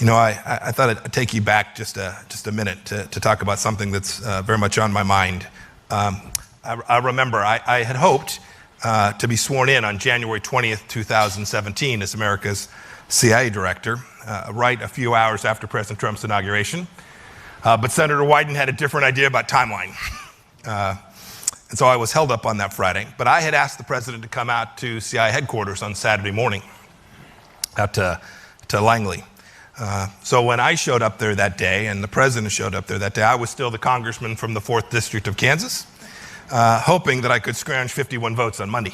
I thought I'd take you back just a minute to talk about something that's very much on my mind. I remember I had hoped to be sworn in on January 20th, 2017 as America's CIA director, right a few hours after President Trump's inauguration. But Senator Wyden had a different idea about timeline. And so I was held up on that Friday. But I had asked the president to come out to CIA headquarters on Saturday morning, out to Langley. So when I showed up there that day and the president showed up there that day, I was still the congressman from the 4th District of Kansas, hoping that I could scrounge 51 votes on Monday.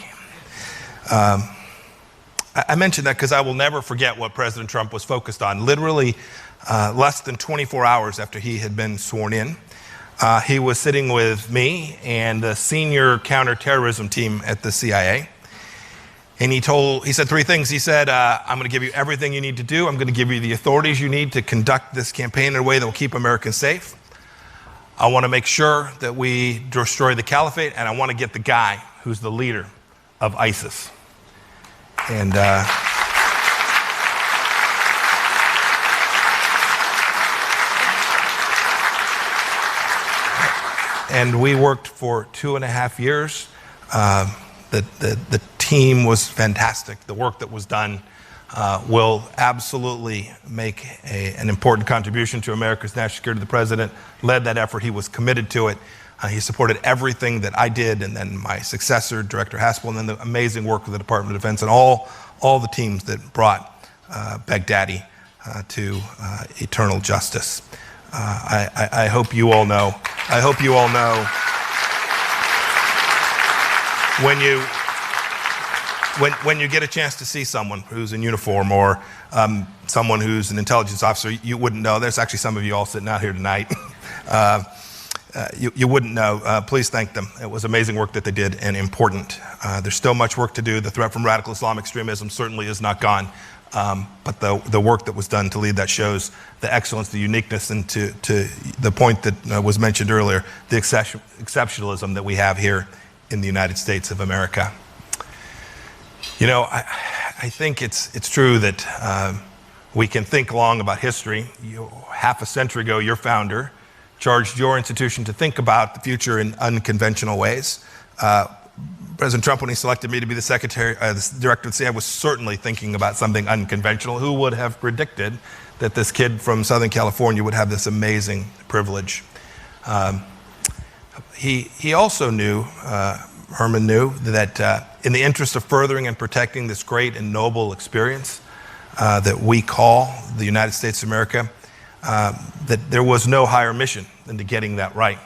I mention that because I will never forget what President Trump was focused on. Literally less than 24 hours after he had been sworn in, he was sitting with me and the senior counterterrorism team at the CIA. And he said three things. He said, I'm going to give you everything you need to do. I'm going to give you the authorities you need to conduct this campaign in a way that will keep Americans safe. I want to make sure that we destroy the caliphate, and I want to get the guy who's the leader of ISIS. And we worked for 2.5 years. The team was fantastic. The work that was done will absolutely make an important contribution to America's national security. The president led that effort. He was committed to it. He supported everything that I did, and then my successor, Director Haspel, and then the amazing work of the Department of Defense and all the teams that brought Baghdadi to eternal justice. I hope you all know. I hope you all know when you get a chance to see someone who's in uniform or someone who's an intelligence officer, you wouldn't know. There's actually some of you all sitting out here tonight. You wouldn't know. Please thank them. It was amazing work that they did and important. There's still much work to do. The threat from radical Islamic extremism certainly is not gone. But the work that was done to lead that shows the excellence, the uniqueness, and to the point that was mentioned earlier, the exceptionalism that we have here in the United States of America. I think it's true that we can think long about history. Half a century ago, your founder charged your institution to think about the future in unconventional ways. President Trump, when he selected me to be the director of the CIA, was certainly thinking about something unconventional. Who would have predicted that this kid from Southern California would have this amazing privilege? He also knew, Herman knew, that in the interest of furthering and protecting this great and noble experience that we call the United States of America, that there was no higher mission than to getting that right.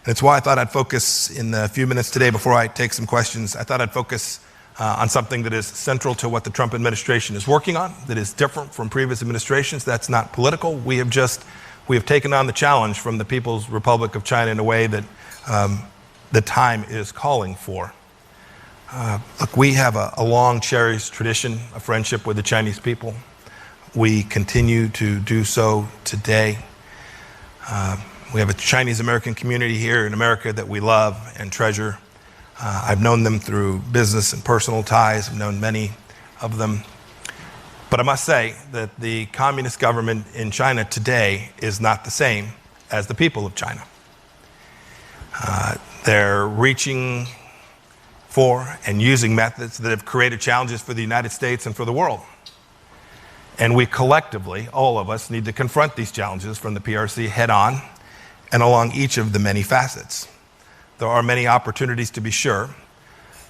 And it's why I thought I'd focus in the few minutes today before I take some questions. I thought I'd focus on something that is central to what the Trump administration is working on, that is different from previous administrations. That's not political. We have taken on the challenge from the People's Republic of China in a way that the time is calling for. Look, we have a long cherished tradition of friendship with the Chinese people. We continue to do so today. We have a Chinese American community here in America that we love and treasure. I've known them through business and personal ties. I've known many of them. But I must say that the communist government in China today is not the same as the people of China. They're reaching for and using methods that have created challenges for the United States and for the world. And we collectively, all of us, need to confront these challenges from the PRC head on and along each of the many facets. There are many opportunities to be sure,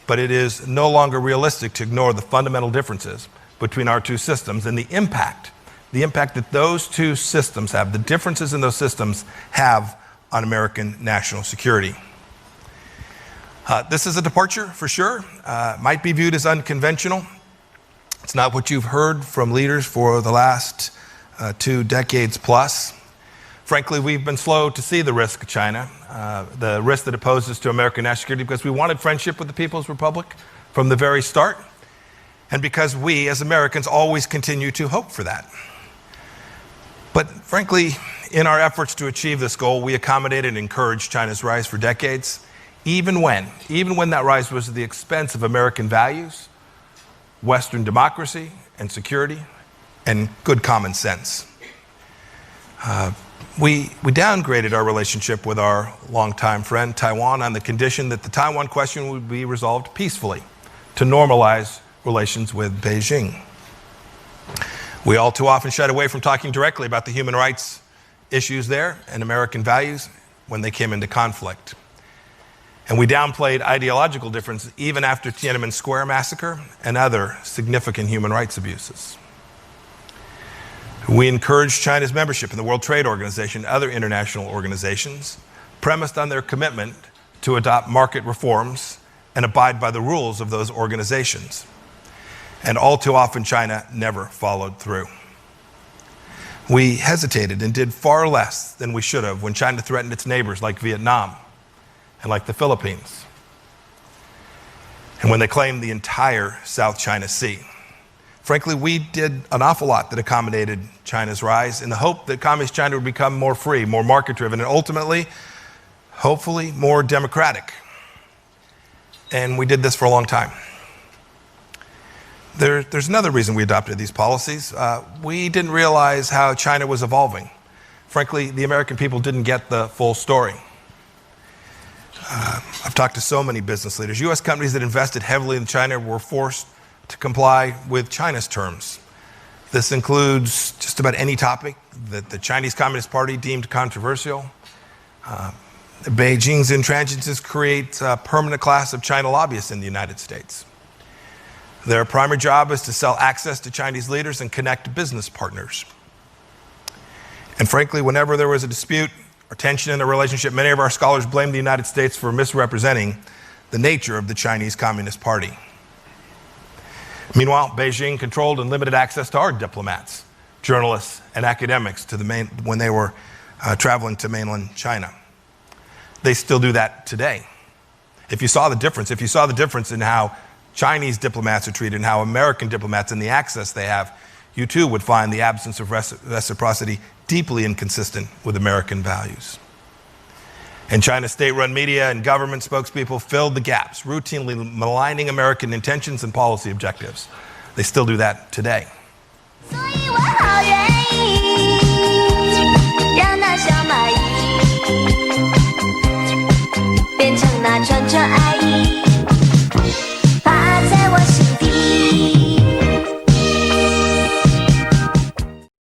but it is no longer realistic to ignore the fundamental differences between our two systems and the impact that those two systems have, the differences in those systems have on American national security. This is a departure for sure. Might be viewed as unconventional. It's not what you've heard from leaders for the last 2 decades plus. Frankly, we've been slow to see the risk of China, the risk that it poses to American national security, because we wanted friendship with the People's Republic from the very start, and because we, as Americans, always continue to hope for that. But frankly, in our efforts to achieve this goal, we accommodated and encouraged China's rise for decades, even when that rise was at the expense of American values, Western democracy and security, and good common sense. We downgraded our relationship with our longtime friend Taiwan on the condition that the Taiwan question would be resolved peacefully to normalize relations with Beijing. We all too often shied away from talking directly about the human rights issues there and American values when they came into conflict. And we downplayed ideological differences even after Tiananmen Square massacre and other significant human rights abuses. We encouraged China's membership in the World Trade Organization and other international organizations, premised on their commitment to adopt market reforms and abide by the rules of those organizations. And all too often, China never followed through. We hesitated and did far less than we should have when China threatened its neighbors like Vietnam and like the Philippines, and when they claimed the entire South China Sea. Frankly, we did an awful lot that accommodated China's rise in the hope that Communist China would become more free, more market-driven, and ultimately, hopefully, more democratic. And we did this for a long time. There's another reason we adopted these policies. We didn't realize how China was evolving. Frankly, the American people didn't get the full story. I've talked to so many business leaders. U.S. companies that invested heavily in China were forced to comply with China's terms. This includes just about any topic that the Chinese Communist Party deemed controversial. Beijing's intransigence creates a permanent class of China lobbyists in the United States. Their primary job is to sell access to Chinese leaders and connect business partners. And frankly, whenever there was a dispute or tension in a relationship, many of our scholars blamed the United States for misrepresenting the nature of the Chinese Communist Party. Meanwhile, Beijing controlled and limited access to our diplomats, journalists, and academics when they were traveling to mainland China. They still do that today. If you saw the difference in how Chinese diplomats are treated and how American diplomats and the access they have, you too would find the absence of reciprocity deeply inconsistent with American values. And China's state-run media and government spokespeople filled the gaps, routinely maligning American intentions and policy objectives. They still do that today.